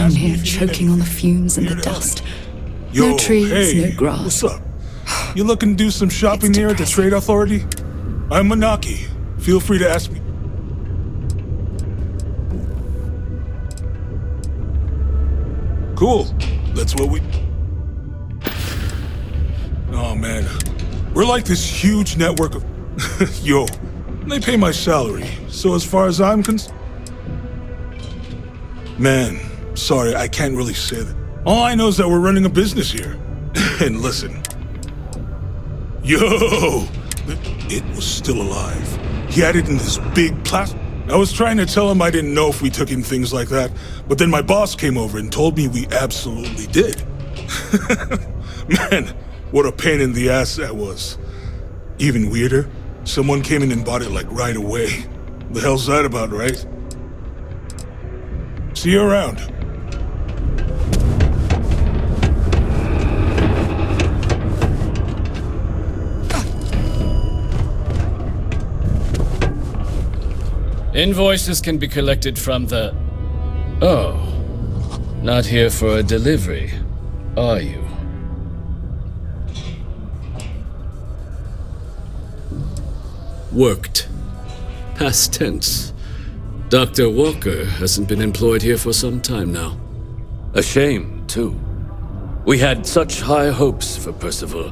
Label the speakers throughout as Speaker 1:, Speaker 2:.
Speaker 1: down here choking on the fumes and the dust. No trees, no grass.
Speaker 2: What's up? You looking to do some shopping here at the Trade Authority? I'm Manaki. Feel free to ask me. Cool. That's what we... Oh, man. We're like this huge network of... Yo, they pay my salary. So as far as I'm concerned... Man, sorry, I can't really say that. All I know is that we're running a business here. And listen. Yo! It was still alive. He had it in this big plastic... I was trying to tell him I didn't know if we took in things like that, but then my boss came over and told me we absolutely did. Man, what a pain in the ass that was. Even weirder, someone came in and bought it like right away. The hell's that about, right? See you around.
Speaker 3: Invoices can be collected from the... Oh. Not here for a delivery, are you?
Speaker 4: Worked. Past tense. Dr. Walker hasn't been employed here for some time now. A shame, too. We had such high hopes for Percival.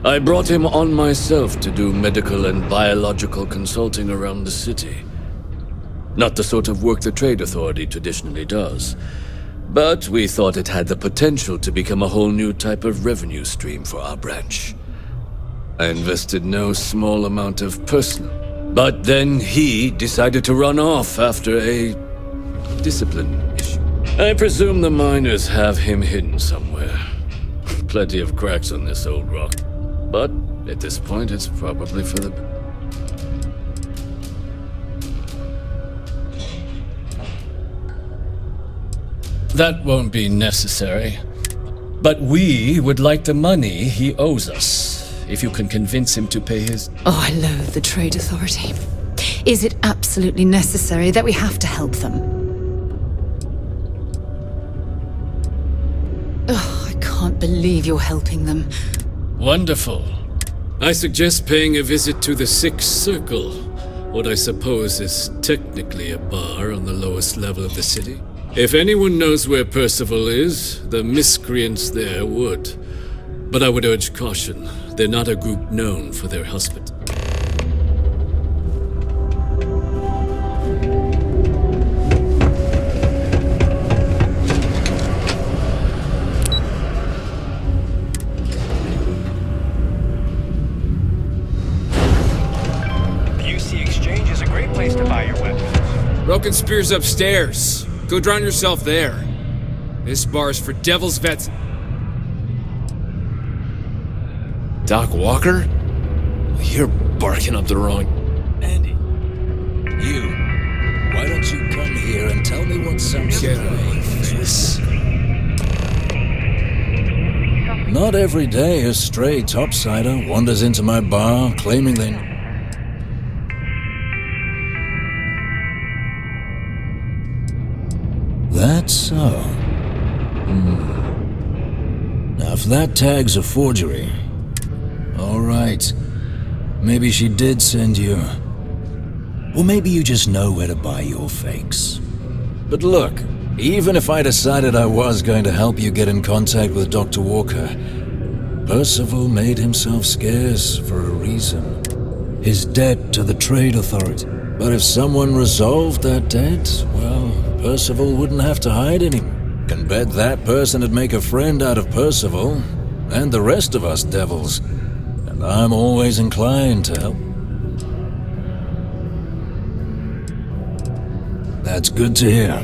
Speaker 4: I brought him on myself to do medical and biological consulting around the city. Not the sort of work the Trade Authority traditionally does. But we thought it had the potential to become a whole new type of revenue stream for our branch. I invested no small amount of personal. But then he decided to run off after a discipline issue. I presume the miners have him hidden somewhere. Plenty of cracks on this old rock. But at this point, it's probably for the...
Speaker 3: That won't be necessary. But we would like the money he owes us, if you can convince him to pay his...
Speaker 1: Oh, I loathe the Trade Authority. Is it absolutely necessary that we have to help them? Oh, I can't believe you're helping them.
Speaker 3: Wonderful.
Speaker 4: I suggest paying a visit to the Sixth Circle, what I suppose is technically a bar on the lowest level of the city. If anyone knows where Percival is, the miscreants there would. But I would urge caution. They're not a group known for their hospitality.
Speaker 5: UC Exchange is a great place to buy your weapons.
Speaker 6: Broken Spear's upstairs. Go drown yourself there. This bar's for Devil's Vets.
Speaker 7: Doc Walker? You're barking up the wrong...
Speaker 8: Andy, you. Why don't you come here and tell me what sounds
Speaker 7: Get
Speaker 8: away?
Speaker 7: this.
Speaker 8: Not every day a stray topsider wanders into my bar claiming they... That's so. Now, if that tag's a forgery... All right. Maybe she did send you. Or maybe you just know where to buy your fakes. But look, even if I decided I was going to help you get in contact with Dr. Walker, Percival made himself scarce for a reason. His debt to the Trade Authority. But if someone resolved that debt, well, Percival wouldn't have to hide anymore. Can bet that person would make a friend out of Percival, and the rest of us devils. And I'm always inclined to help. That's good to hear.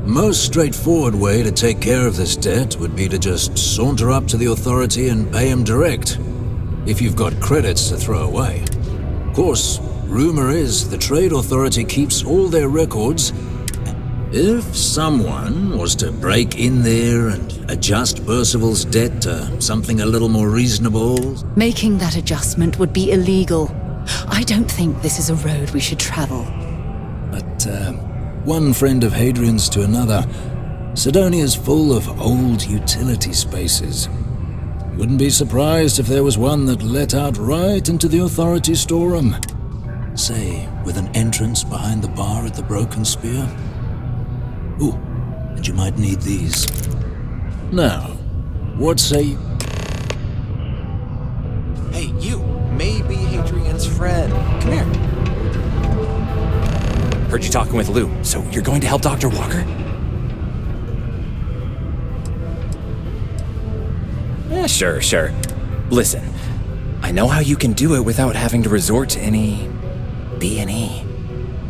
Speaker 8: Most straightforward way to take care of this debt would be to just saunter up to the authority and pay him direct, if you've got credits to throw away. Of course, rumor is the Trade Authority keeps all their records. If someone was to break in there and adjust Percival's debt to something a little more reasonable...
Speaker 1: Making that adjustment would be illegal. I don't think this is a road we should travel.
Speaker 8: But, one friend of Hadrian's to another, Sidonia's full of old utility spaces. Wouldn't be surprised if there was one that let out right into the authority storeroom. Say, with an entrance behind the bar at the Broken Spear. Ooh, and you might need these. Now, what say you?
Speaker 9: Hey, you! Maybe Hadrian's friend. Come here. Heard you talking with Lou, so you're going to help Dr. Walker? Yeah, sure. Listen, I know how you can do it without having to resort to any B&E.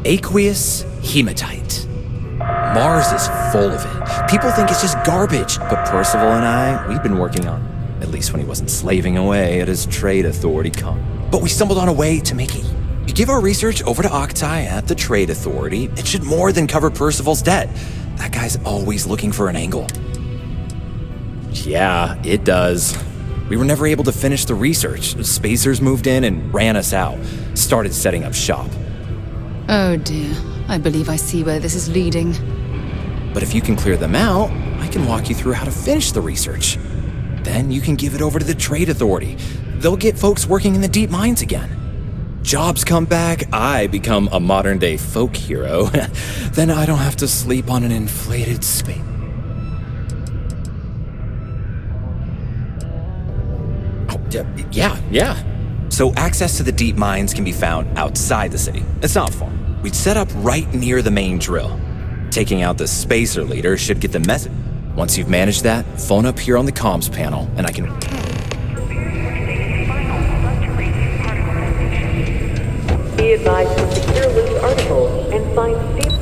Speaker 9: Aqueous hematite. Mars is full of it. People think it's just garbage, but Percival and I, we've been working on it. At least when he wasn't slaving away at his trade authority But we stumbled on a way to make it. You give our research over to Octai at the trade authority, it should more than cover Percival's debt. That guy's always looking for an angle. Yeah, it does. We were never able to finish the research. Spacers moved in and ran us out. Started setting up shop.
Speaker 1: Oh dear. I believe I see where this is leading.
Speaker 9: But if you can clear them out, I can walk you through how to finish the research. Then you can give it over to the trade authority. They'll get folks working in the deep mines again. Jobs come back, I become a modern-day folk hero. Then I don't have to sleep on an inflated space. Yeah. So access to the deep mines can be found outside the city. It's not far. We'd set up right near the main drill. Taking out the spacer leader should get the message. Once you've managed that, phone up here on the comms panel, and I can...
Speaker 10: Be advised to secure loose articles and find safe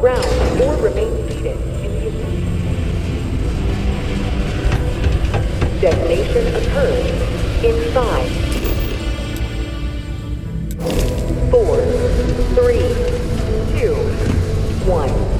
Speaker 10: ground or remain seated in the detonation occurs in 5, 4, 3, 2, 1.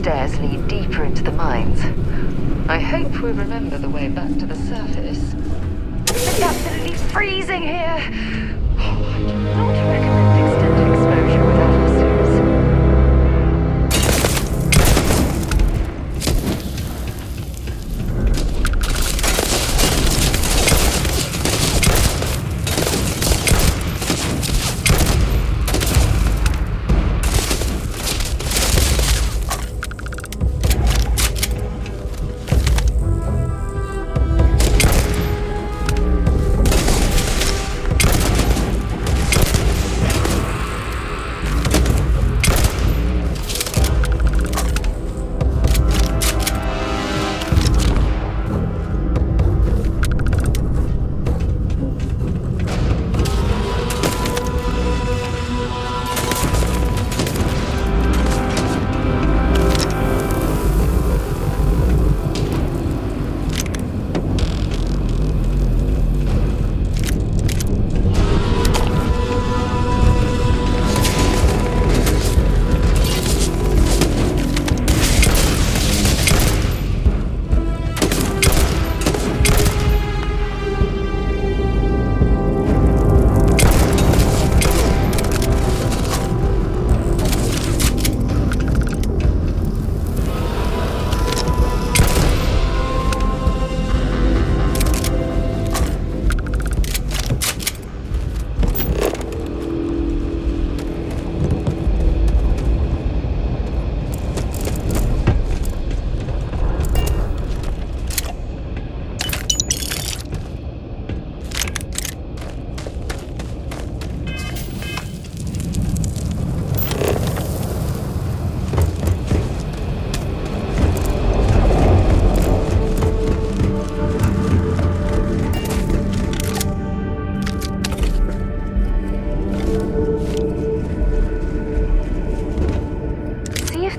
Speaker 11: stairs lead deeper into the mines. I hope we remember the way back to the surface. It's absolutely freezing here! Oh, I do not recommend extended exposure without our suits.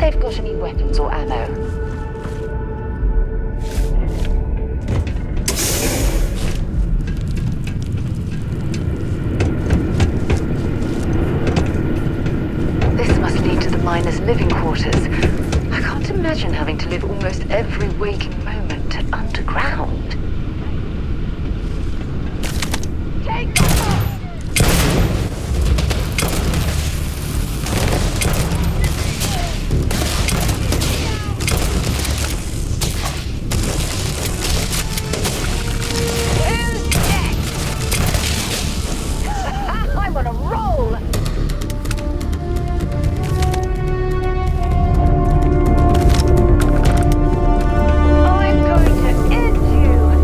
Speaker 11: They've got any weapons or ammo. This must lead to the miners' living quarters. I can't imagine having to live almost every waking moment underground. Take cover! I'm going to end you!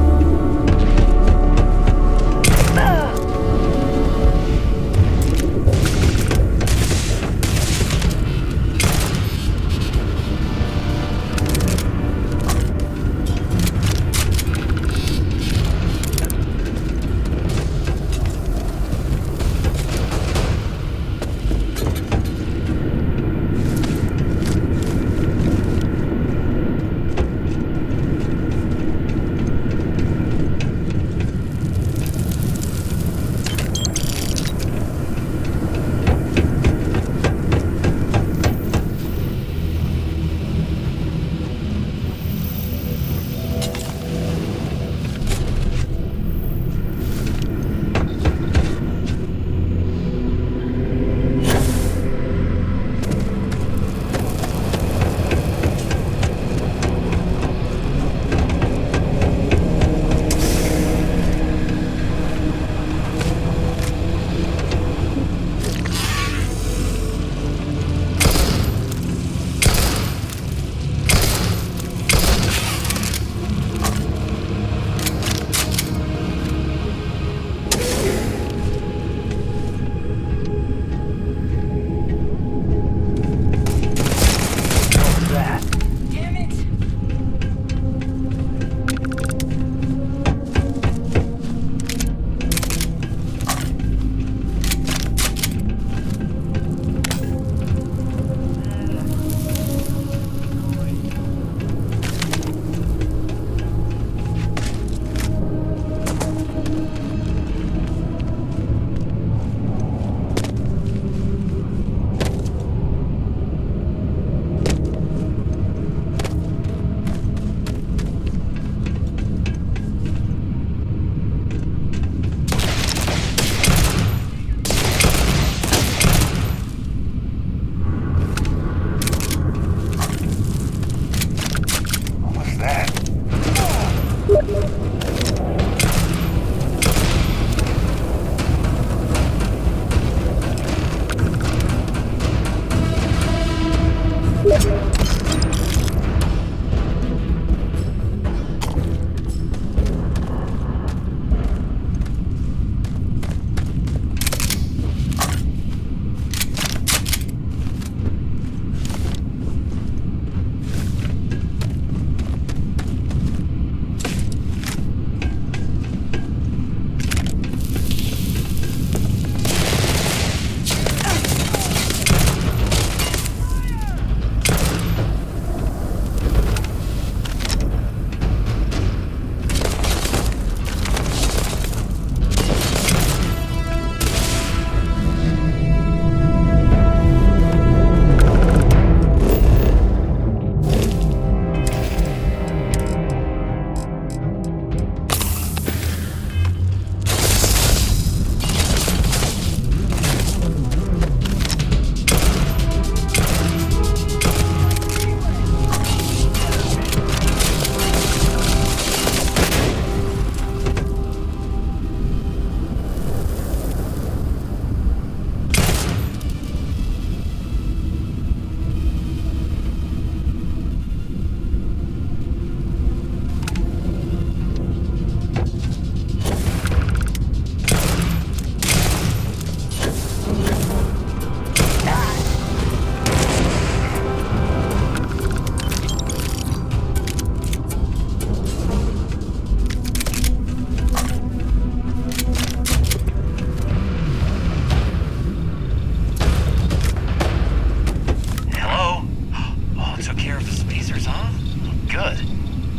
Speaker 12: good.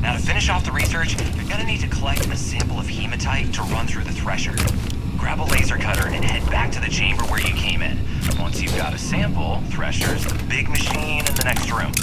Speaker 12: Now to finish off the research, you're gonna need to collect a sample of hematite to run through the thresher. Grab a laser cutter and head back to the chamber where you came in. Once you've got a sample, thresher's the big machine in the next room.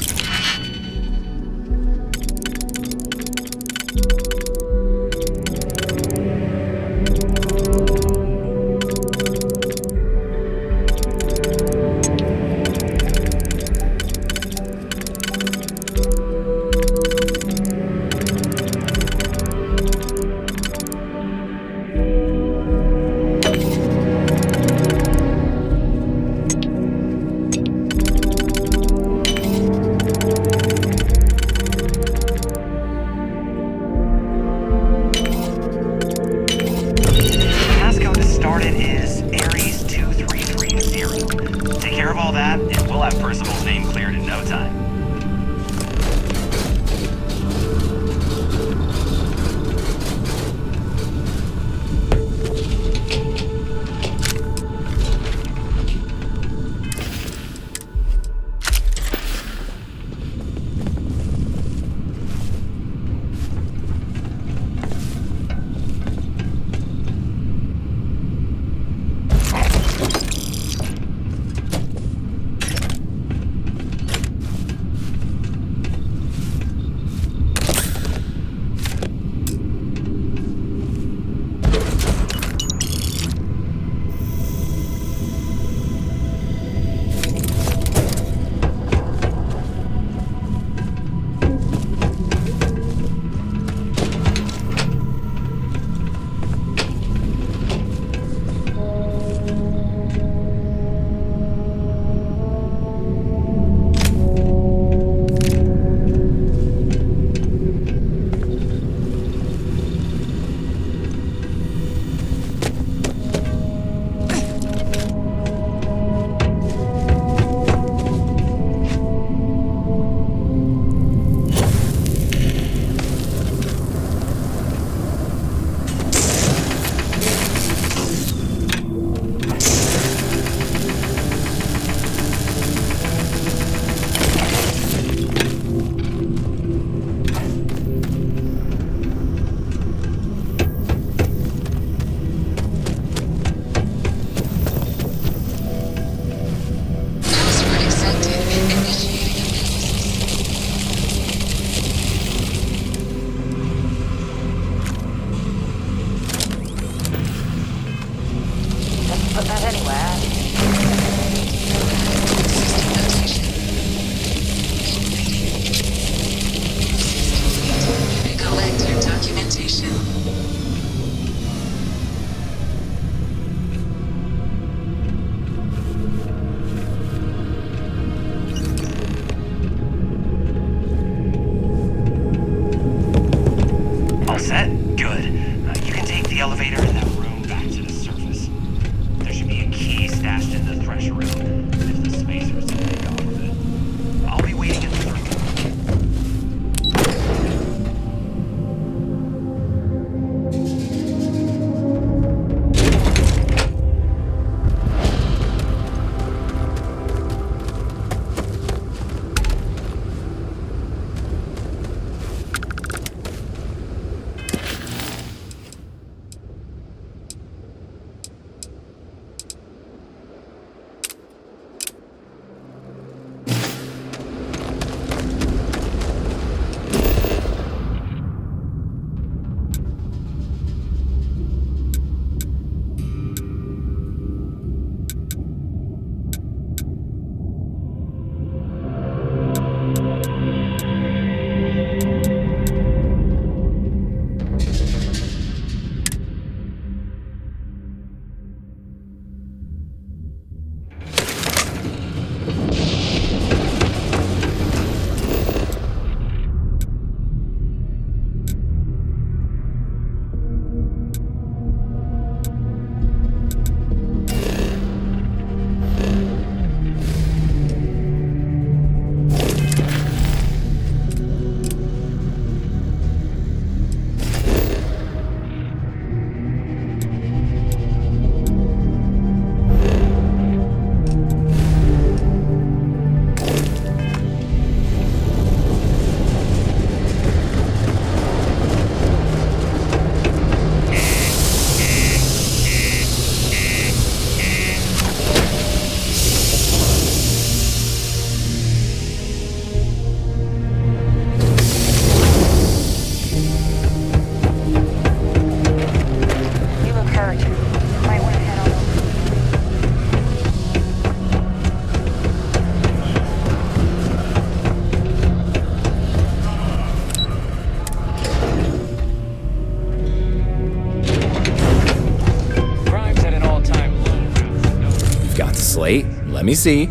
Speaker 9: Let me see.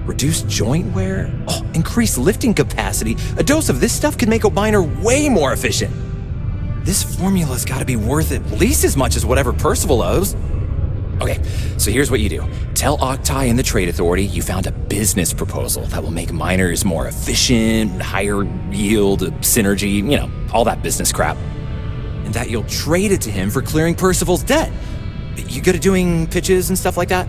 Speaker 9: Reduced joint wear? Oh, increased lifting capacity. A dose of this stuff could make a miner way more efficient. This formula's gotta be worth at least as much as whatever Percival owes. Okay, so here's what you do. Tell Octai and the Trade Authority you found a business proposal that will make miners more efficient, higher yield, synergy, you know, all that business crap. And that you'll trade it to him for clearing Percival's debt. You good at doing pitches and stuff like that?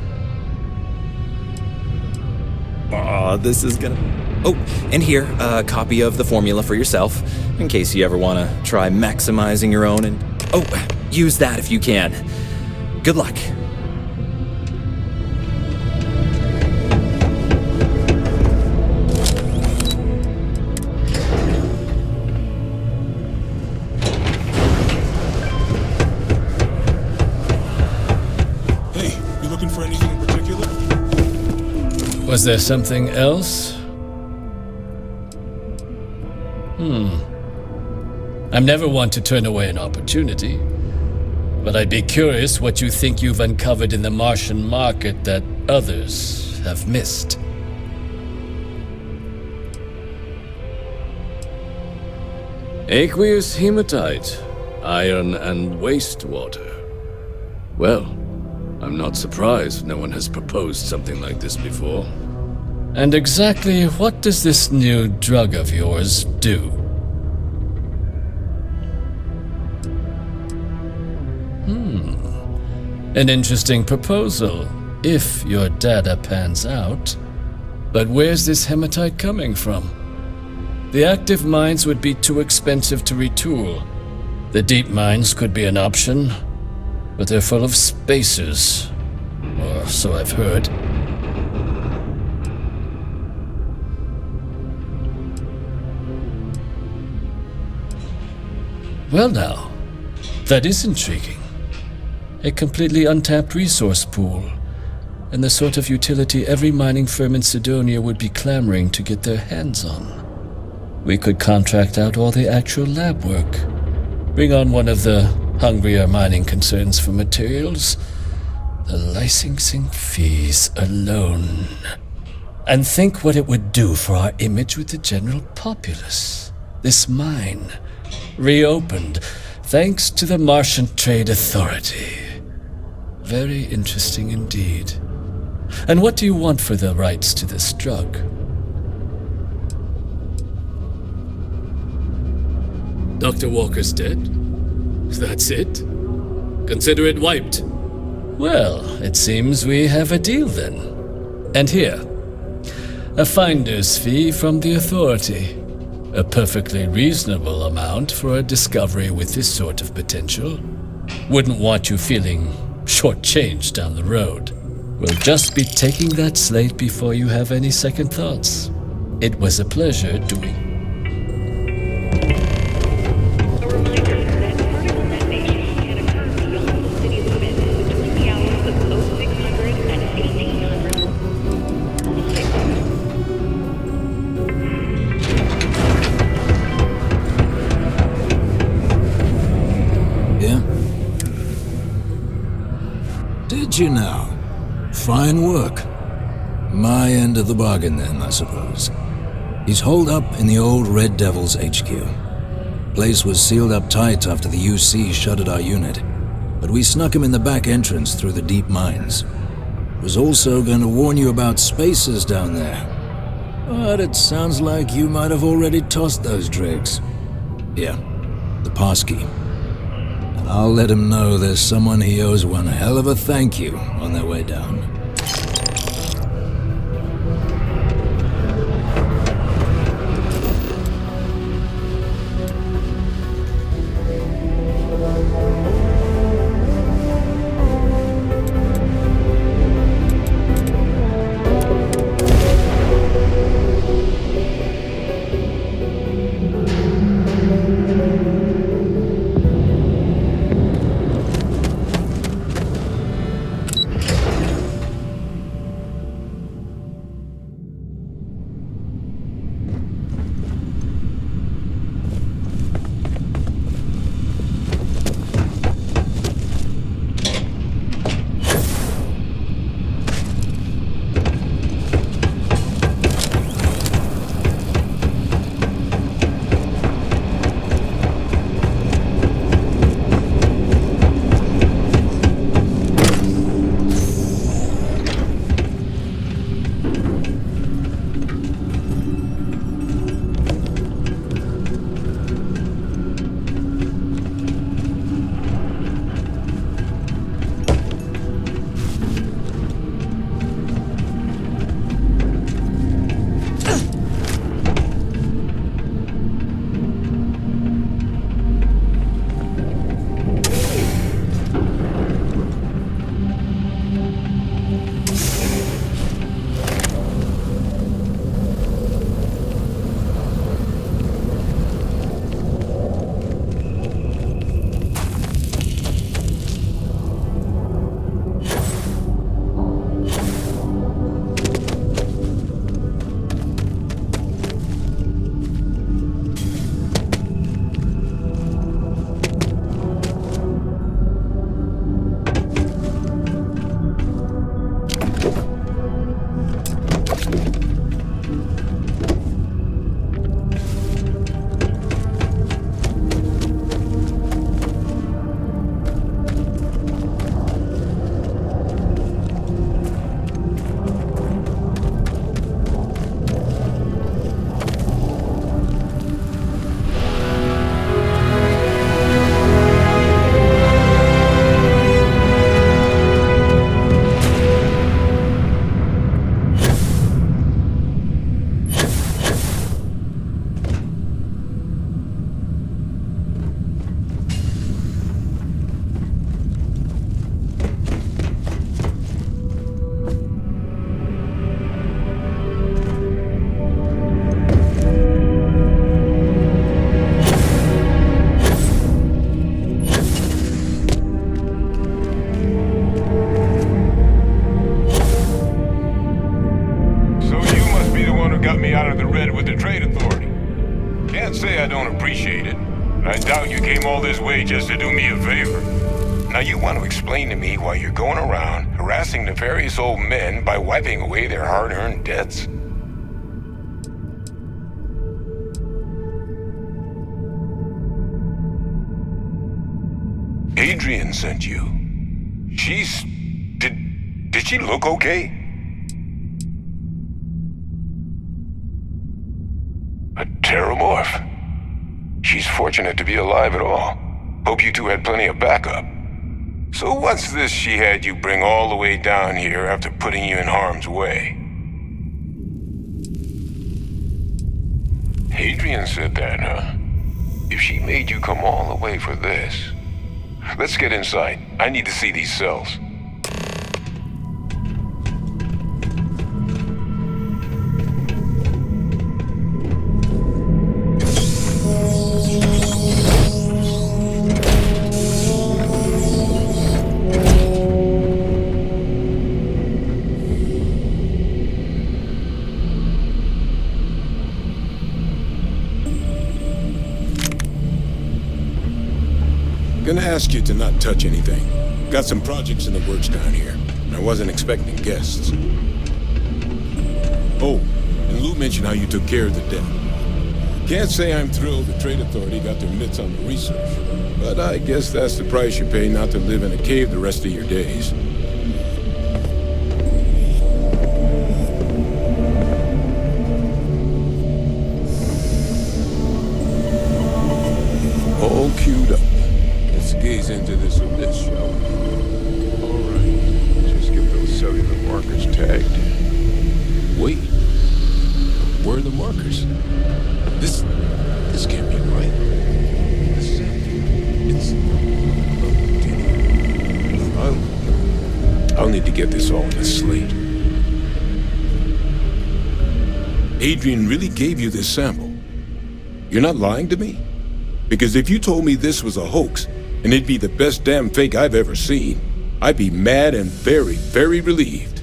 Speaker 9: Oh, this is gonna... Oh, and here, a copy of the formula for yourself, in case you ever want to try maximizing your own and... Oh, use that if you can. Good luck.
Speaker 2: Hey, you looking for anything in particular?
Speaker 3: Was there something else? I'm never one to turn away an opportunity, but I'd be curious what you think you've uncovered in the Martian market that others have missed.
Speaker 4: Aqueous hematite, iron and wastewater. Well, I'm not surprised no one has proposed something like this before.
Speaker 3: And exactly what does this new drug of yours do? An interesting proposal, if your data pans out. But where's this hematite coming from? The active mines would be too expensive to retool. The deep mines could be an option, but they're full of spacers, or so I've heard. Well now, that is intriguing. A completely untapped resource pool, and the sort of utility every mining firm in Sidonia would be clamoring to get their hands on. We could contract out all the actual lab work, bring on one of the hungrier mining concerns for materials, the licensing fees alone. And think what it would do for our image with the general populace. This mine, reopened, thanks to the Martian Trade Authority. Very interesting indeed. And what do you want for the rights to this drug?
Speaker 4: Dr. Walker's dead? That's it? Consider it wiped.
Speaker 3: Well, it seems we have a deal then. And here, a finder's fee from the Authority. A perfectly reasonable amount for a discovery with this sort of potential. Wouldn't want you feeling shortchanged down the road. We'll just be taking that slate before you have any second thoughts. It was a pleasure doing.
Speaker 10: A reminder that particle detonation can occur beyond the city's limits between the hours of 0600 and 1800.
Speaker 8: Yeah? Did you now? Fine work. My end of the bargain then, I suppose. He's holed up in the old Red Devil's HQ. Place was sealed up tight after the UC shuttered our unit, but we snuck him in the back entrance through the deep mines. Was also going to warn you about spacers down there. But it sounds like you might have already tossed those dregs. Yeah, the passkey. And I'll let him know there's someone he owes one hell of a thank you on their way down.
Speaker 13: got me out of the red with the trade authority. Can't say I don't appreciate it. I doubt you came all this way just to do me a favor. Now you want to explain to me why you're going around harassing nefarious old men by wiping away their hard-earned debts? Adrian sent you. She's... Did she look okay? A Terrormorph? She's fortunate to be alive at all. Hope you two had plenty of backup. So what's this she had you bring all the way down here after putting you in harm's way? Adrian said that, huh? If she made you come all the way for this... Let's get inside. I need to see these cells.
Speaker 2: Gonna ask you to not touch anything. Got some projects in the works down here. I wasn't expecting guests. Oh, and Lou mentioned how you took care of the debt. Can't say I'm thrilled the Trade Authority got their mitts on the research, but I guess that's the price you pay not to live in a cave the rest of your days. All queued up. Let's gaze into this abyss, shall we? All right. Just get those cellular markers tagged. Wait. Where are the markers? This can't be right. I'll need to get this all in a slate. Adrian really gave you this sample. You're not lying to me? Because if you told me this was a hoax, and it'd be the best damn fake I've ever seen, I'd be mad and very, very relieved.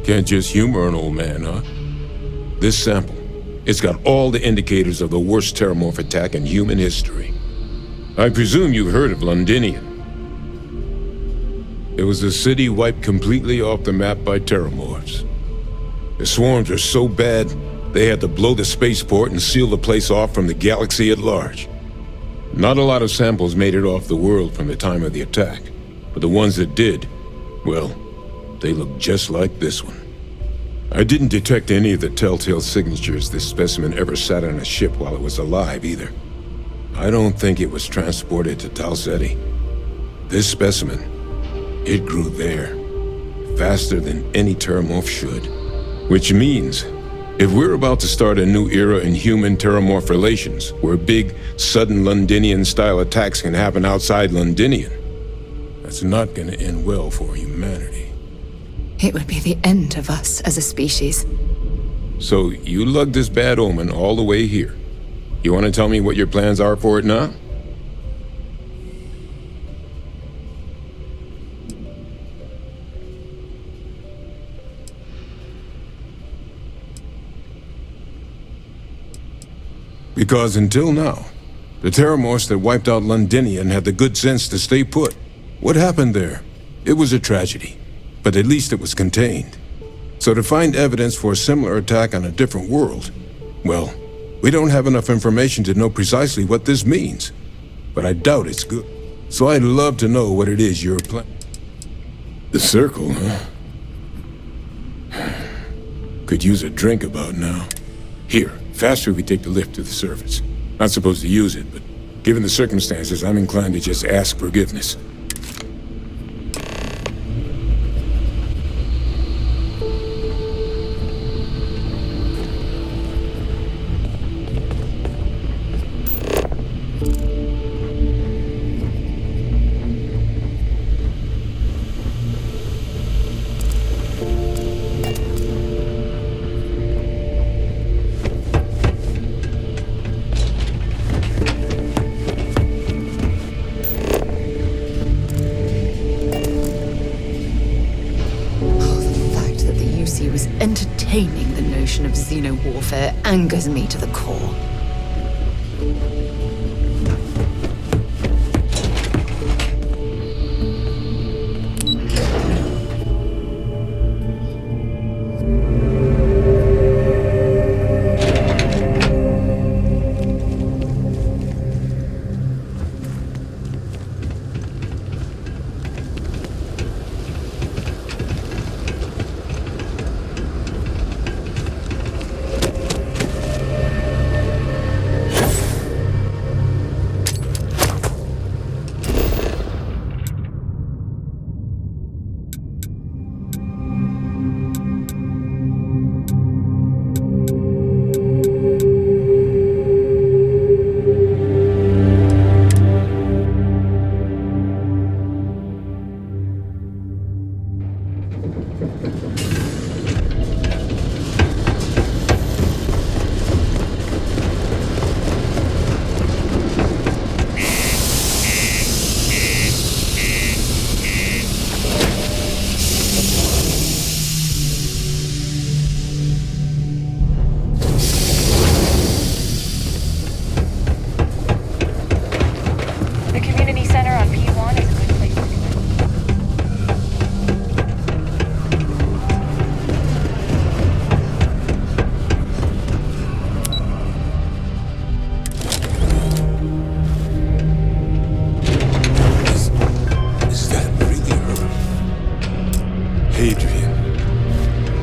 Speaker 2: Can't just humor an old man, huh? This sample, it's got all the indicators of the worst Terrormorph attack in human history. I presume you've heard of Londinium. It was a city wiped completely off the map by Terrormorphs. The swarms are so bad, they had to blow the spaceport and seal the place off from the galaxy at large. Not a lot of samples made it off the world from the time of the attack, but the ones that did, well, they look just like this one. I didn't detect any of the telltale signatures this specimen ever sat on a ship while it was alive, either. I don't think it was transported to Tal Ceti. This specimen, it grew there, faster than any Terrormorph should. Which means, if we're about to start a new era in human-Terrormorph relations, where big, sudden Londinian-style attacks can happen outside Londinian, that's not gonna end well for humanity.
Speaker 1: It would be the end of us as a species.
Speaker 2: So you lugged this bad omen all the way here. You want to tell me what your plans are for it now? Because until now, the Terrormorphs that wiped out Londinian had the good sense to stay put. What happened there? It was a tragedy, but at least it was contained. So to find evidence for a similar attack on a different world, well, we don't have enough information to know precisely what this means. But I doubt it's good. So I'd love to know what it is you're planning. The circle, huh? Could use a drink about now. Here, faster we take the lift to the surface. Not supposed to use it, but given the circumstances, I'm inclined to just ask forgiveness.
Speaker 1: just entertaining the notion of xeno-warfare angers me to the core.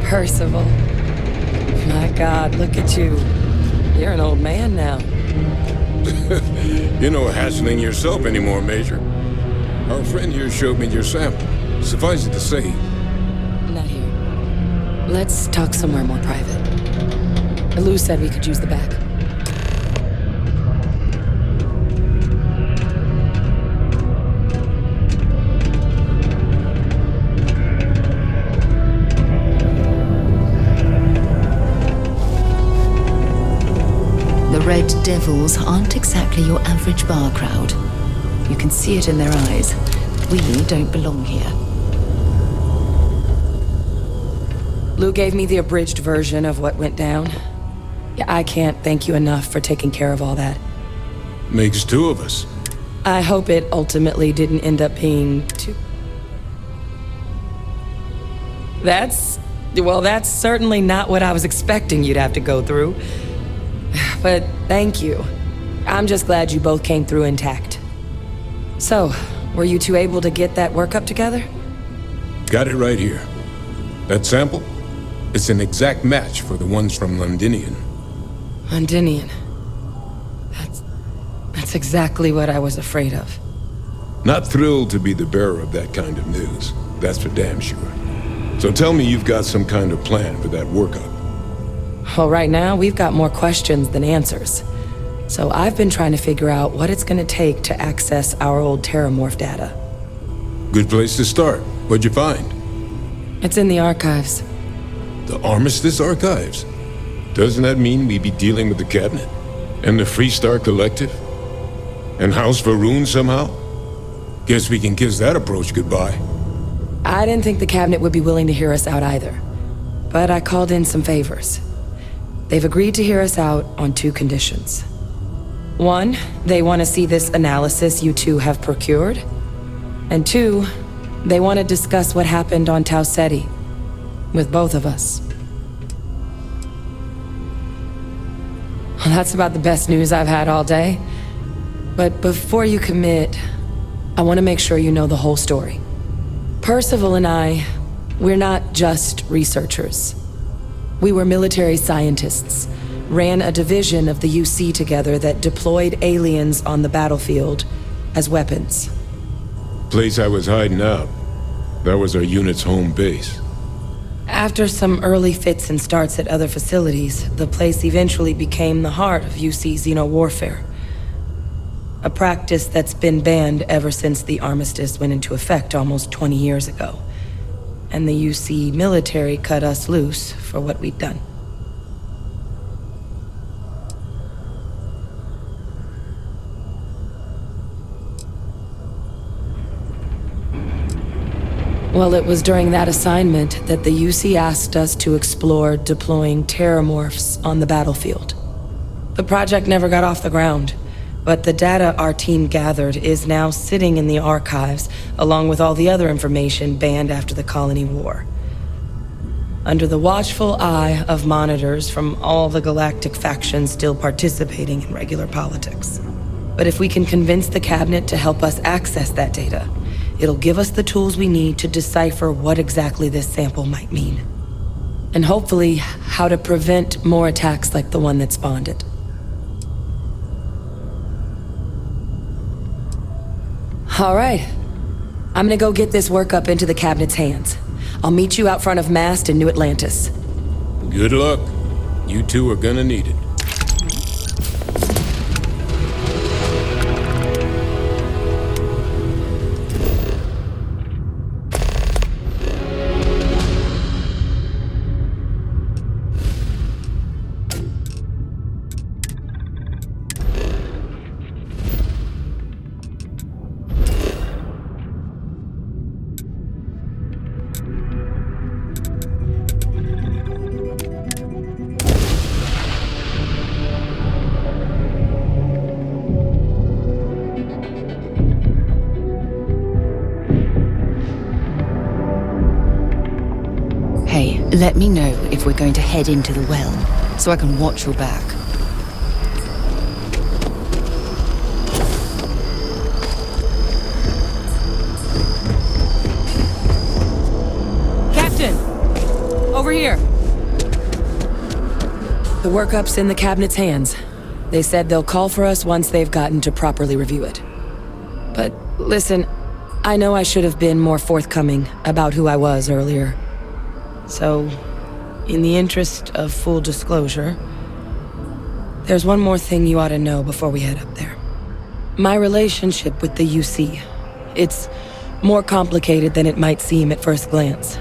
Speaker 14: Percival. My God, look at you. You're an old man now.
Speaker 13: You're no hassling yourself anymore, Major. Our friend here showed me your sample. Suffice it to say...
Speaker 14: Not here. Let's talk somewhere more private. Lou said we could use the back.
Speaker 1: The Red Devils aren't exactly your average bar crowd. You can see it in their eyes. We don't belong here.
Speaker 14: Lou gave me the abridged version of what went down. Yeah, I can't thank you enough for taking care of all that.
Speaker 13: Makes two of us.
Speaker 14: I hope it ultimately didn't end up being two. That's certainly not what I was expecting you'd have to go through. But thank you. I'm just glad you both came through intact. So, were you two able to get that workup together?
Speaker 13: Got it right here. That sample? It's an exact match for the ones from Londinian.
Speaker 14: Londinian. That's exactly what I was afraid of.
Speaker 13: Not thrilled to be the bearer of that kind of news. That's for damn sure. So tell me you've got some kind of plan for that workup.
Speaker 14: Well, right now, we've got more questions than answers. So I've been trying to figure out what it's gonna take to access our old Terrormorph data.
Speaker 13: Good place to start. What'd you find?
Speaker 14: It's in the archives.
Speaker 13: The Armistice Archives? Doesn't that mean we'd be dealing with the Cabinet? And the Freestar Collective? And House Varun somehow? Guess we can kiss that approach goodbye.
Speaker 14: I didn't think the Cabinet would be willing to hear us out either. But I called in some favors. They've agreed to hear us out on two conditions. One, they want to see this analysis you two have procured. And two, they want to discuss what happened on Tau Ceti with both of us. Well, that's about the best news I've had all day. But before you commit, I want to make sure you know the whole story. Percival and I, we're not just researchers. We were military scientists, ran a division of the UC together that deployed aliens on the battlefield as weapons.
Speaker 13: Place I was hiding out. That was our unit's home base.
Speaker 14: After some early fits and starts at other facilities, the place eventually became the heart of UC xeno-warfare. A practice that's been banned ever since the armistice went into effect almost 20 years ago. And the UC military cut us loose for what we'd done. Well, it was during that assignment that the UC asked us to explore deploying Terrormorphs on the battlefield. The project never got off the ground, but the data our team gathered is now sitting in the archives, along with all the other information banned after the Colony War. Under the watchful eye of monitors from all the galactic factions still participating in regular politics. But if we can convince the cabinet to help us access that data, it'll give us the tools we need to decipher what exactly this sample might mean. And hopefully, how to prevent more attacks like the one that spawned it. All right. I'm gonna go get this work up into the cabinet's hands. I'll meet you out front of Mast in New Atlantis.
Speaker 7: Good luck. You two are gonna need it.
Speaker 1: Hey, let me know if we're going to head into the well, so I can watch your back.
Speaker 14: Captain! Over here! The workup's in the cabinet's hands. They said they'll call for us once they've gotten to properly review it. But listen, I know I should have been more forthcoming about who I was earlier. So, in the interest of full disclosure, there's one more thing you ought to know before we head up there. My relationship with the UC, it's more complicated than it might seem at first glance.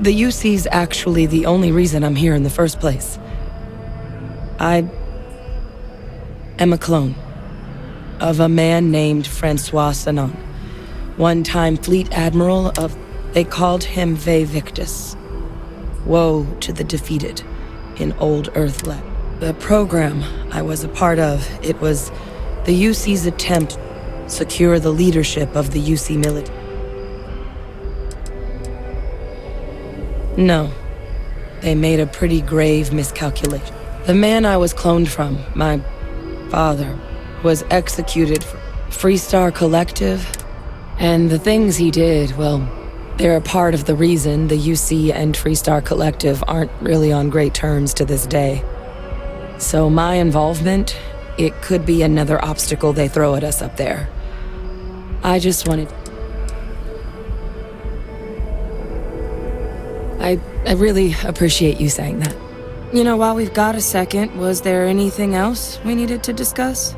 Speaker 14: The UC's actually the only reason I'm here in the first place. I am a clone of a man named Francois Sanon, one-time fleet admiral of... They called him Ve Victus. Woe to the defeated in old Earth Lab. The program I was a part of, it was the UC's attempt to secure the leadership of the UC military. No, they made a pretty grave miscalculation. The man I was cloned from, my father, was executed for Freestar Collective, and the things he did, well, they're a part of the reason the UC and Freestar Collective aren't really on great terms to this day. So my involvement, it could be another obstacle they throw at us up there. I just wanted... I really appreciate you saying that. You know, while we've got a second, was there anything else we needed to discuss?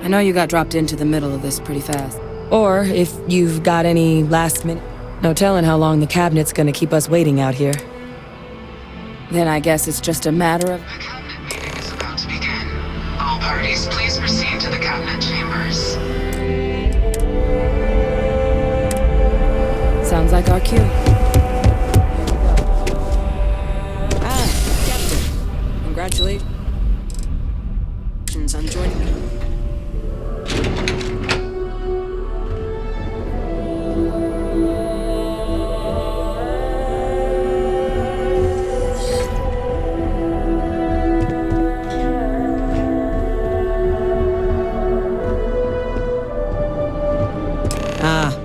Speaker 14: I know you got dropped into the middle of this pretty fast. Or if you've got any last minute... No telling how long the cabinet's gonna keep us waiting out here. Then I guess it's just a matter of...
Speaker 15: The cabinet meeting is about to begin. All parties, please proceed to the cabinet chambers.
Speaker 14: Sounds like our cue. Captain. Congratulations on joining me.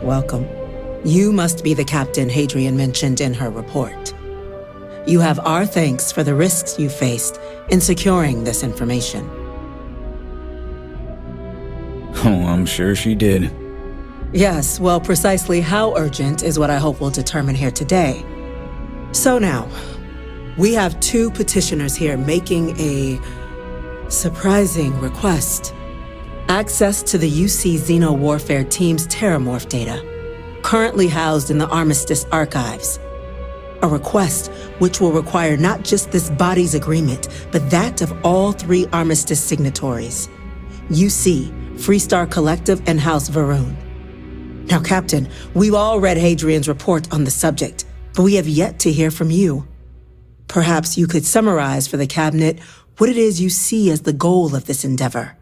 Speaker 16: Welcome. You must be the captain Hadrian mentioned in her report. You have our thanks for the risks you faced in securing this information.
Speaker 8: Oh, I'm sure she did.
Speaker 16: Yes, well, precisely how urgent is what I hope we'll determine here today. So now, we have two petitioners here making a surprising request. Access to the UC Xeno Warfare Team's Terrormorph data, currently housed in the Armistice archives. A request which will require not just this body's agreement, but that of all three Armistice signatories: UC, Freestar Collective, and House Varun. Now, Captain, we've all read Hadrian's report on the subject, but we have yet to hear from you. Perhaps you could summarize for the Cabinet what it is you see as the goal of this endeavor.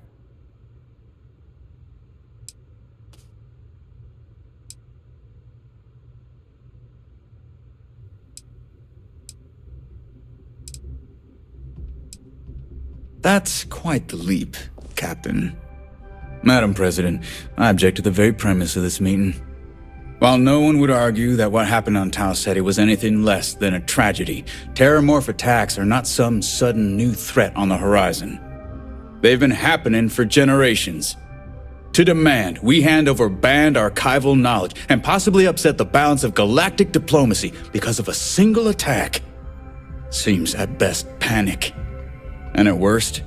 Speaker 17: That's quite the leap, Captain. Madam President, I object to the very premise of this meeting. While no one would argue that what happened on Tau Ceti was anything less than a tragedy, Terrormorph attacks are not some sudden new threat on the horizon. They've been happening for generations. To demand we hand over banned archival knowledge and possibly upset the balance of galactic diplomacy because of a single attack seems at best panic. And at worst,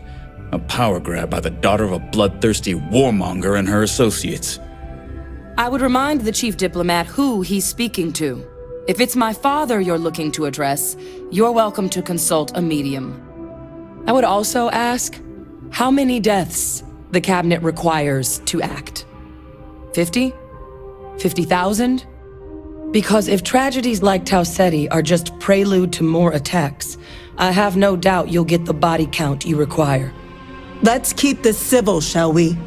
Speaker 17: a power grab by the daughter of a bloodthirsty warmonger and her associates.
Speaker 14: I would remind the chief diplomat who he's speaking to. If it's my father you're looking to address, you're welcome to consult a medium. I would also ask how many deaths the Cabinet requires to act. 50? 50,000? Because if tragedies like Tau Ceti are just prelude to more attacks, I have no doubt you'll get the body count you require.
Speaker 16: Let's keep this civil, shall we?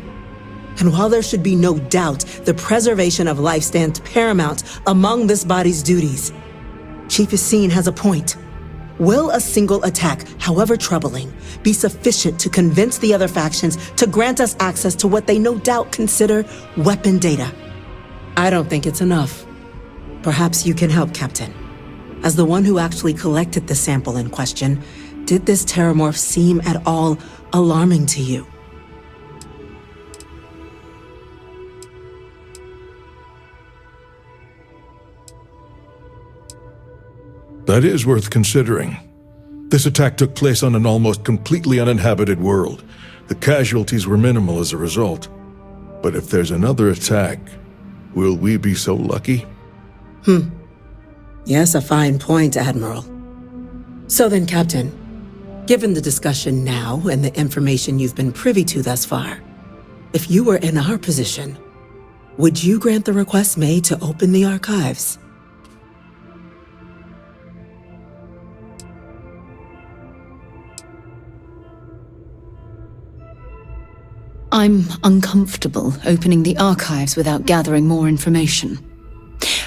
Speaker 16: And while there should be no doubt the preservation of life stands paramount among this body's duties, Chief Yassine has a point. Will a single attack, however troubling, be sufficient to convince the other factions to grant us access to what they no doubt consider weapon data? I don't think it's enough. Perhaps you can help, Captain. As the one who actually collected the sample in question, did this Terrormorph seem at all alarming to you?
Speaker 2: That is worth considering. This attack took place on an almost completely uninhabited world. The casualties were minimal as a result. But if there's another attack, will we be so lucky?
Speaker 16: Yes, a fine point, Admiral. So then, Captain, given the discussion now and the information you've been privy to thus far, if you were in our position, would you grant the request made to open the archives?
Speaker 1: I'm uncomfortable opening the archives without gathering more information.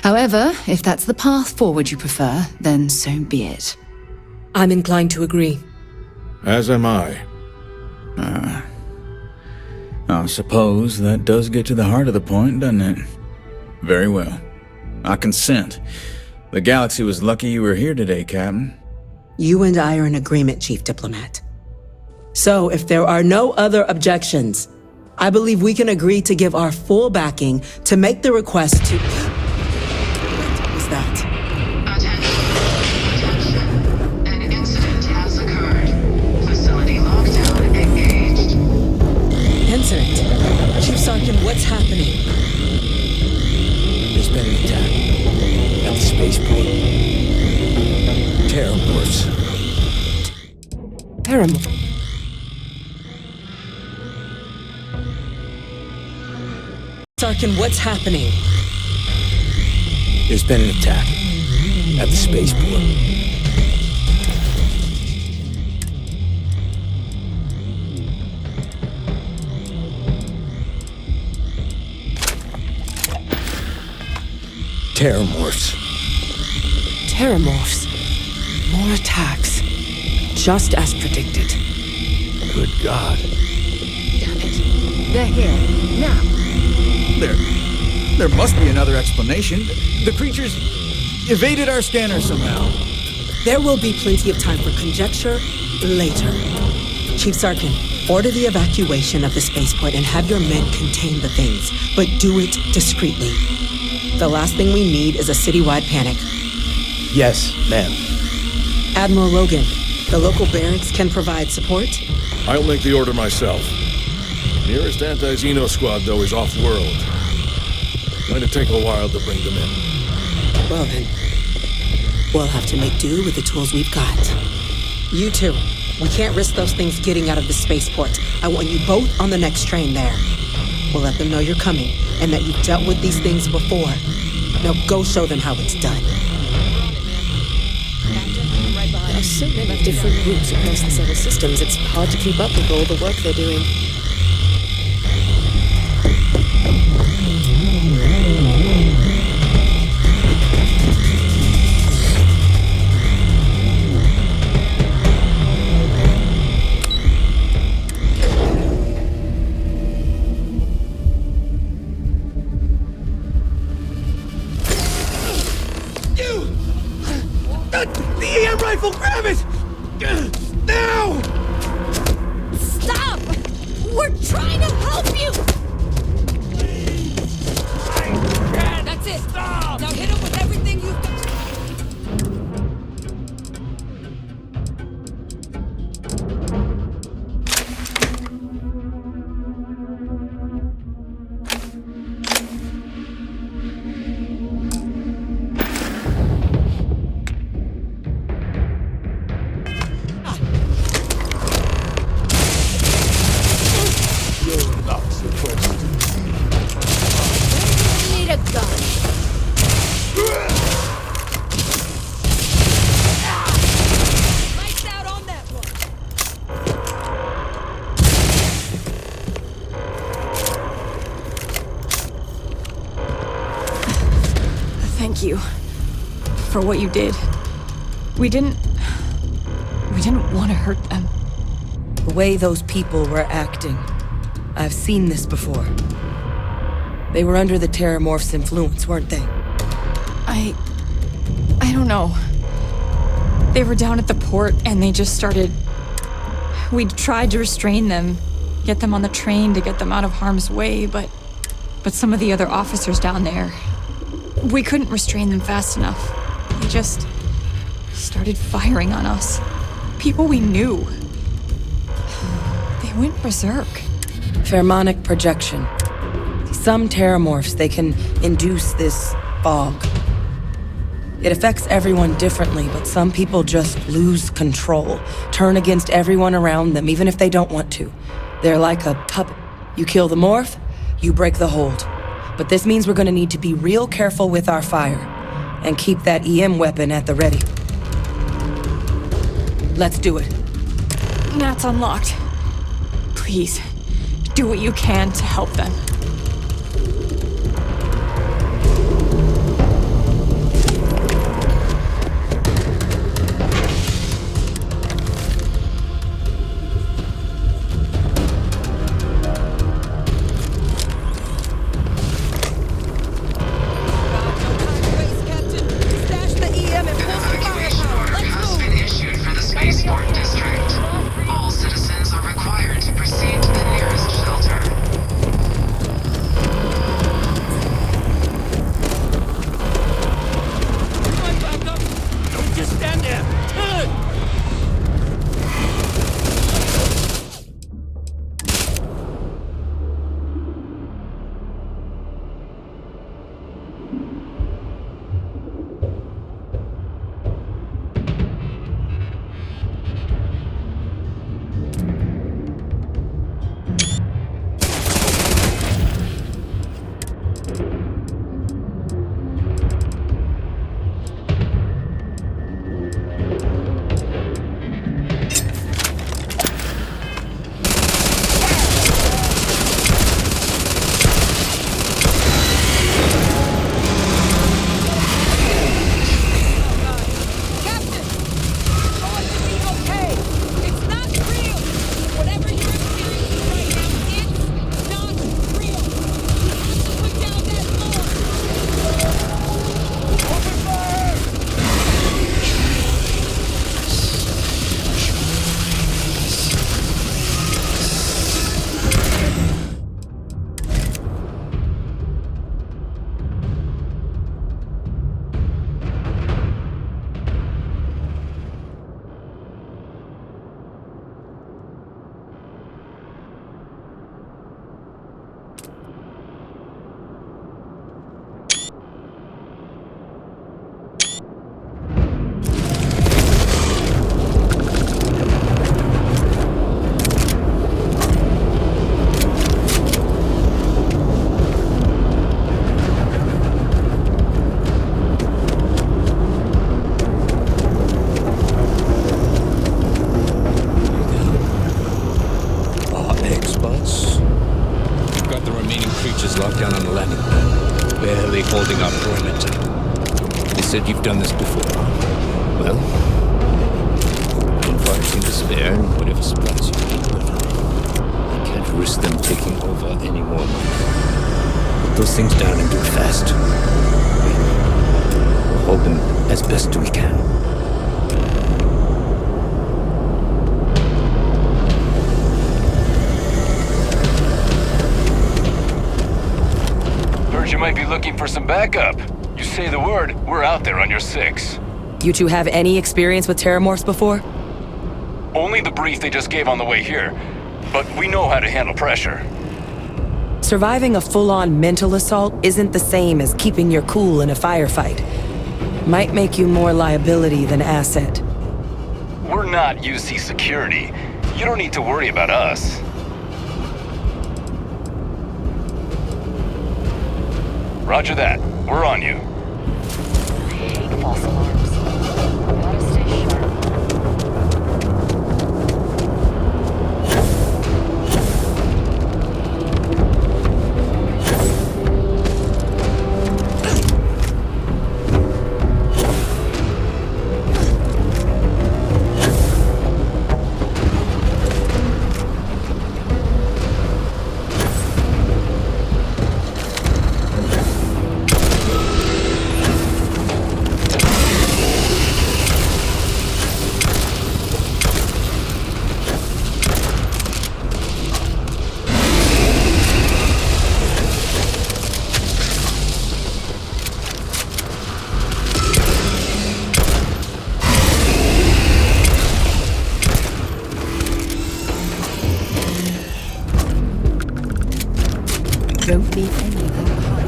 Speaker 1: However, if that's the path forward you prefer, then so be it.
Speaker 14: I'm inclined to agree.
Speaker 2: As am I.
Speaker 17: I suppose that does get to the heart of the point, doesn't it? Very well. I consent. The galaxy was lucky you were here today, Captain.
Speaker 16: You and I are in agreement, Chief Diplomat. So, if there are no other objections, I believe we can agree to give our full backing to make the request to... What was that?
Speaker 15: Attention. An incident has occurred. Facility lockdown engaged.
Speaker 16: Incident? Chief Sarkin, what's happening?
Speaker 8: There's been an attack at the spaceport. Terrormorphs.
Speaker 14: Terrormorphs?
Speaker 16: Sarkin, what's happening?
Speaker 8: There's been an attack at the spaceport. Terrormorphs.
Speaker 14: Terrormorphs. More attacks. Just as predicted.
Speaker 2: Good God.
Speaker 1: Damn it. They're here. Now.
Speaker 17: There must be another explanation. The creatures evaded our scanner somehow.
Speaker 16: There will be plenty of time for conjecture later. Chief Sarkin, order the evacuation of the spaceport and have your men contain the things, but do it discreetly. The last thing we need is a citywide panic.
Speaker 8: Yes, ma'am.
Speaker 16: Admiral Logan, the local barracks can provide support?
Speaker 2: I'll make the order myself. Nearest anti-Xeno squad, though, is off-world. Going to take a while to bring them in.
Speaker 16: Well then, we'll have to make do with the tools we've got. You two, we can't risk those things getting out of the spaceport. I want you both on the next train there. We'll let them know you're coming, and that you've dealt with these things before. Now go show them how it's done.
Speaker 14: There are so many different groups across the several systems, it's hard to keep up with all the work they're doing.
Speaker 18: The EM rifle, grab it! Now!
Speaker 10: Stop! We're trying to help you! That's it! Stop! Now hit him with everything you've got! Need a gun. Lights out on that one.
Speaker 19: Thank you for what you did. We didn't want to hurt them.
Speaker 14: The way those people were acting, I've seen this before. They were under the Terrormorphs' influence, weren't they?
Speaker 19: I don't know. They were down at the port and they just started... We tried to restrain them, get them on the train to get them out of harm's way, but some of the other officers down there, we couldn't restrain them fast enough. They just started firing on us. People we knew. They went berserk.
Speaker 14: Pheromonic projection. Some Terrormorphs, they can induce this fog. It affects everyone differently, but some people just lose control, turn against everyone around them, even if they don't want to. They're like a puppet. You kill the morph, you break the hold. But this means we're gonna need to be real careful with our fire, and keep that EM weapon at the ready. Let's do it.
Speaker 19: That's unlocked. Please, do what you can to help them.
Speaker 15: Evacuation order has been issued for the spaceport district. All citizens are required to proceed to the nearest shelter.
Speaker 7: testing our perimeter. They said you've done this before. Well, gunfight's in despair and whatever supplies you need, but I can't risk them taking over anymore. Put those things down and do it fast. We'll hold them as best we can.
Speaker 12: Heard you might be looking for some backup. You say the word, we're out there on your 6.
Speaker 14: You two have any experience with Terrormorphs before?
Speaker 12: Only the brief they just gave on the way here, but we know how to handle pressure.
Speaker 14: Surviving a full-on mental assault isn't the same as keeping your cool in a firefight. Might make you more liability than asset.
Speaker 12: We're not UC security. You don't need to worry about us. Roger that. We're on you.
Speaker 11: I hate false alarms. Gotta stay sharp.
Speaker 1: Don't leave anything behind.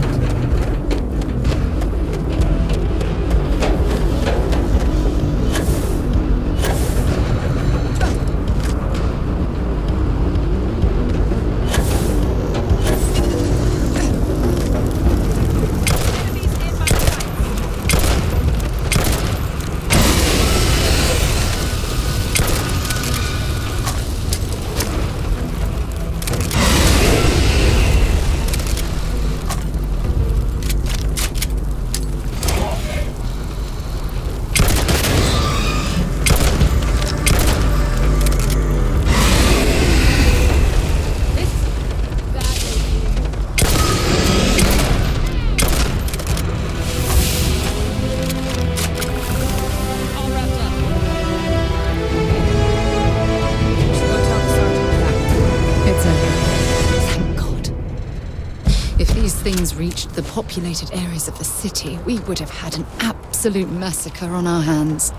Speaker 1: Things reached the populated areas of the city, we would have had an absolute massacre on our hands.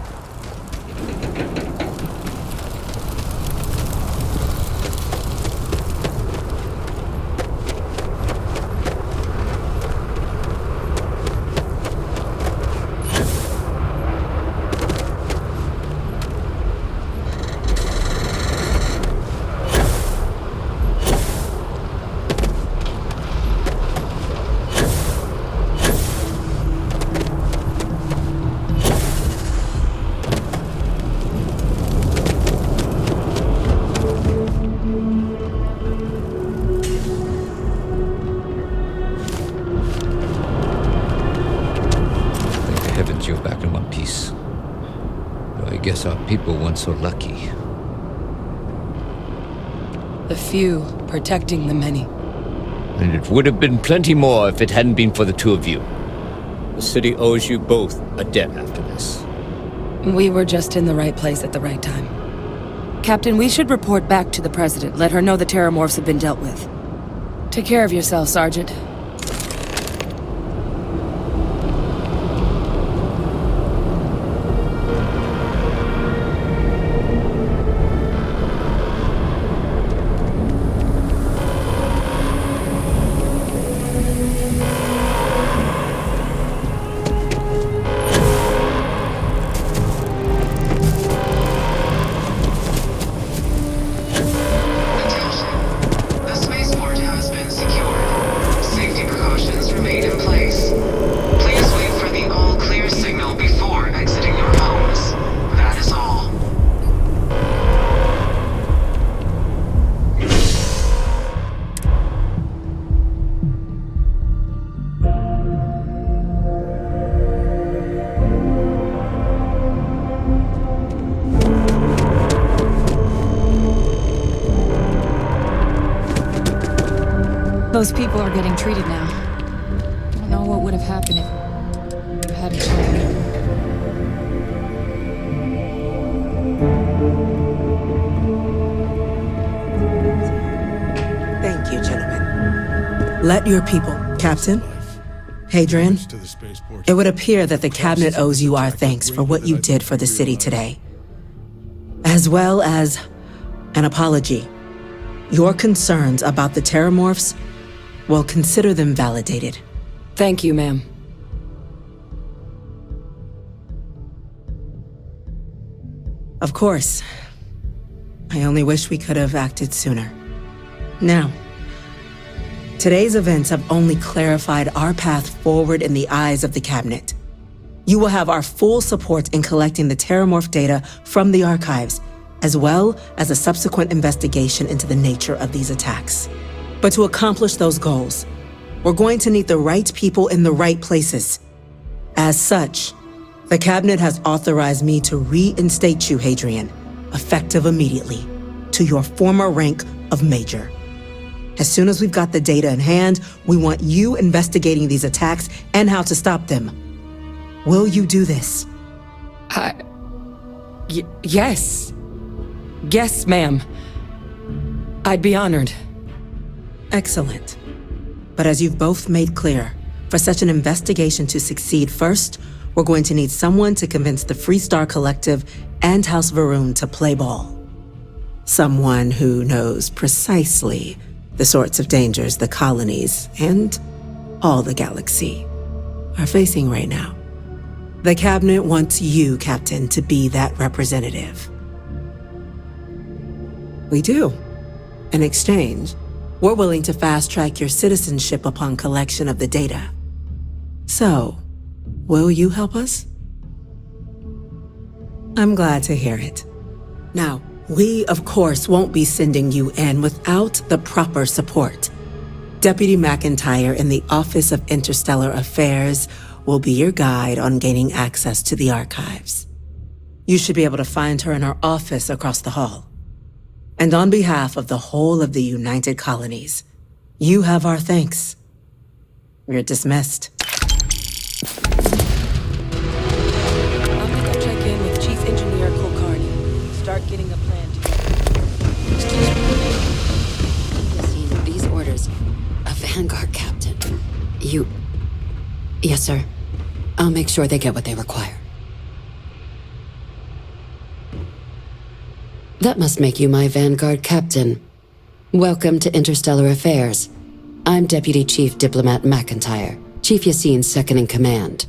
Speaker 7: You're back in one piece. Well, I guess our people weren't so lucky.
Speaker 14: The few protecting the many.
Speaker 7: And it would have been plenty more if it hadn't been for the two of you. The city owes you both a debt after this.
Speaker 14: We were just in the right place at the right time. Captain, we should report back to the President. Let her know the Terrormorphs have been dealt with. Take care of yourself, Sergeant.
Speaker 15: Attention. The spaceport has been secured. Safe
Speaker 19: Those people are getting treated now. I don't know what would have happened if you hadn't told me.
Speaker 16: Thank you, gentlemen. Let your people, Captain, Hadrian, it would appear that the Cabinet owes you our thanks for what you did for the city today, as well as an apology. Your concerns about the Terrormorphs, well, consider them validated.
Speaker 14: Thank you, ma'am.
Speaker 16: Of course. I only wish we could have acted sooner. Now, today's events have only clarified our path forward in the eyes of the Cabinet. You will have our full support in collecting the Terrormorph data from the archives, as well as a subsequent investigation into the nature of these attacks. But to accomplish those goals, we're going to need the right people in the right places. As such, the Cabinet has authorized me to reinstate you, Hadrian, effective immediately, to your former rank of Major. As soon as we've got the data in hand, we want you investigating these attacks and how to stop them. Will you do this?
Speaker 14: Yes. Yes, ma'am. I'd be honored.
Speaker 16: Excellent. But as you've both made clear, for such an investigation to succeed, first, we're going to need someone to convince the Freestar Collective and House Varun to play ball. Someone who knows precisely the sorts of dangers the colonies and all the galaxy are facing right now. The Cabinet wants you, Captain, to be that representative. We do. In exchange, we're willing to fast-track your citizenship upon collection of the data. So, will you help us? I'm glad to hear it. Now, we, of course, won't be sending you in without the proper support. Deputy McIntyre in the Office of Interstellar Affairs will be your guide on gaining access to the archives. You should be able to find her in her office across the hall. And on behalf of the whole of the United Colonies, you have our thanks. You're dismissed.
Speaker 14: I'll make a check-in with Chief Engineer Kulkarni. Start getting a plan
Speaker 20: together. These orders. A Vanguard captain. You... Yes, sir. I'll make sure they get what they require. That must make you my Vanguard captain. Welcome to Interstellar Affairs. I'm Deputy Chief Diplomat McIntyre, Chief Yassine's second-in-command.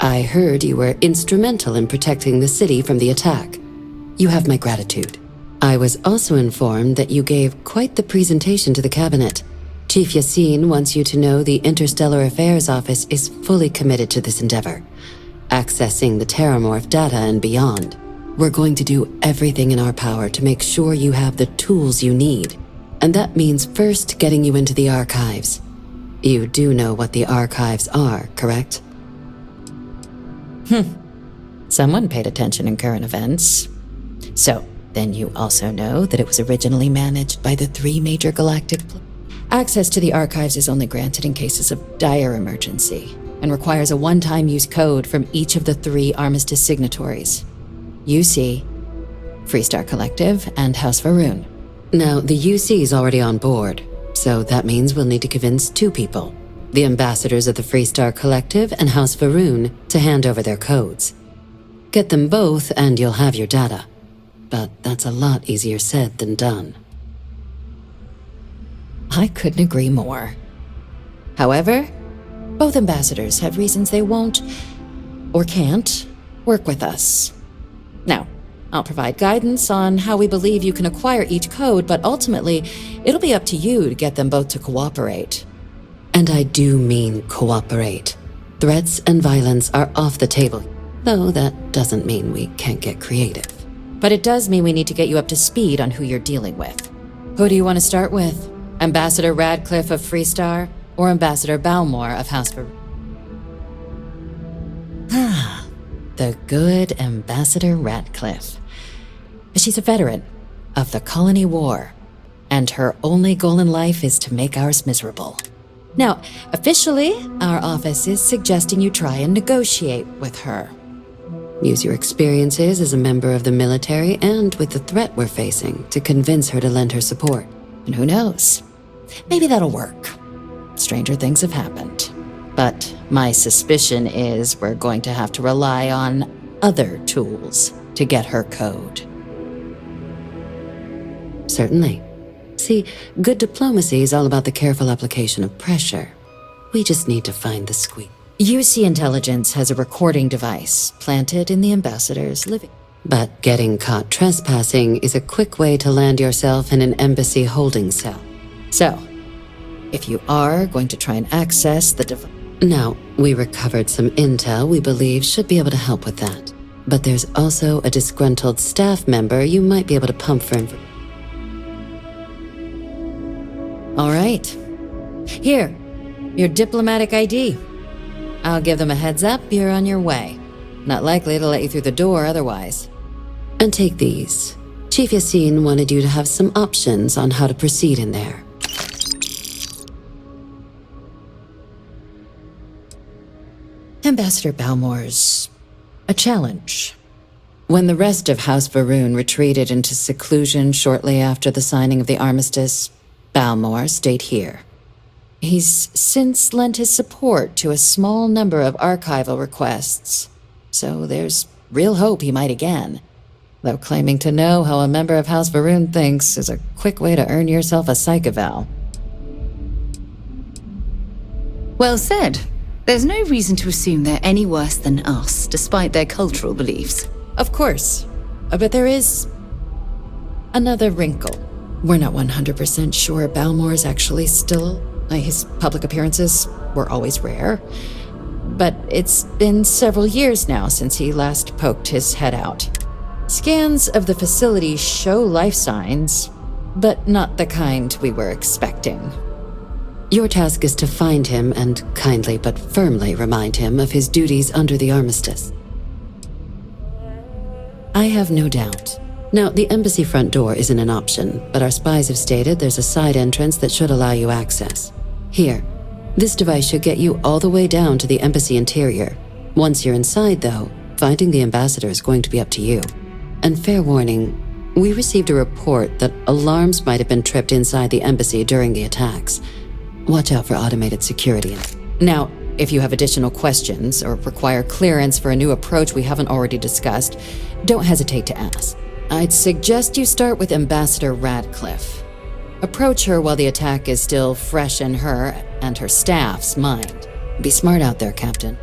Speaker 20: I heard you were instrumental in protecting the city from the attack. You have my gratitude. I was also informed that you gave quite the presentation to the Cabinet. Chief Yassine wants you to know the Interstellar Affairs Office is fully committed to this endeavor, accessing the Terrormorph data and beyond. We're going to do everything in our power to make sure you have the tools you need. And that means first getting you into the archives. You do know what the archives are, correct?
Speaker 21: Someone paid attention in current events. So, then you also know that it was originally managed by the 3 major galactic... Access to the archives is only granted in cases of dire emergency, and requires a one-time use code from each of the 3 armistice signatories. UC, Freestar Collective, and House Varun.
Speaker 20: Now, the UC's already on board, so that means we'll need to convince 2 people. The ambassadors of the Freestar Collective and House Varun to hand over their codes. Get them both and you'll have your data. But that's a lot easier said than done.
Speaker 21: I couldn't agree more. However, both ambassadors have reasons they won't, or can't, work with us. Now, I'll provide guidance on how we believe you can acquire each code, but ultimately, it'll be up to you to get them both to cooperate.
Speaker 20: And I do mean cooperate. Threats and violence are off the table, though that doesn't mean we can't get creative.
Speaker 21: But it does mean we need to get you up to speed on who you're dealing with. Who do you want to start with? Ambassador Radcliffe of Freestar, or Ambassador Balmore of House Varun? The good Ambassador Radcliffe. She's a veteran of the Colony War, and her only goal in life is to make ours miserable. Now, officially, our office is suggesting you try and negotiate with her. Use your experiences as a member of the military and with the threat we're facing to convince her to lend her support. And who knows? Maybe that'll work. Stranger things have happened. But my suspicion is we're going to have to rely on other tools to get her code.
Speaker 20: Certainly. See, good diplomacy is all about the careful application of pressure. We just need to find the squeak.
Speaker 21: UC Intelligence has a recording device planted in the ambassador's living.
Speaker 20: But getting caught trespassing is a quick way to land yourself in an embassy holding cell.
Speaker 21: So, if you are going to try and access the device...
Speaker 20: Now, we recovered some intel we believe should be able to help with that. But there's also a disgruntled staff member you might be able to pump for information.
Speaker 21: All right. Here, your diplomatic ID. I'll give them a heads up you're on your way. Not likely to let you through the door otherwise.
Speaker 20: And take these. Chief Yassine wanted you to have some options on how to proceed in there.
Speaker 21: Ambassador Balmore's a challenge. When the rest of House Varun retreated into seclusion shortly after the signing of the armistice, Balmore stayed here. He's since lent his support to a small number of archival requests, so there's real hope he might again. Though claiming to know how a member of House Varun thinks is a quick way to earn yourself a psych eval.
Speaker 1: Well said. There's no reason to assume they're any worse than us, despite their cultural beliefs.
Speaker 21: Of course. But there is another wrinkle. We're not 100% sure Balmore's actually still... His public appearances were always rare. But it's been several years now since he last poked his head out. Scans of the facility show life signs, but not the kind we were expecting.
Speaker 20: Your task is to find him and kindly but firmly remind him of his duties under the armistice. I have no doubt. Now, the embassy front door isn't an option, but our spies have stated there's a side entrance that should allow you access. Here, this device should get you all the way down to the embassy interior. Once you're inside, though, finding the ambassador is going to be up to you. And fair warning, we received a report that alarms might have been tripped inside the embassy during the attacks. Watch out for automated security.
Speaker 21: Now, if you have additional questions or require clearance for a new approach we haven't already discussed, don't hesitate to ask. I'd suggest you start with Ambassador Radcliffe. Approach her while the attack is still fresh in her and her staff's mind.
Speaker 20: Be smart out there, Captain.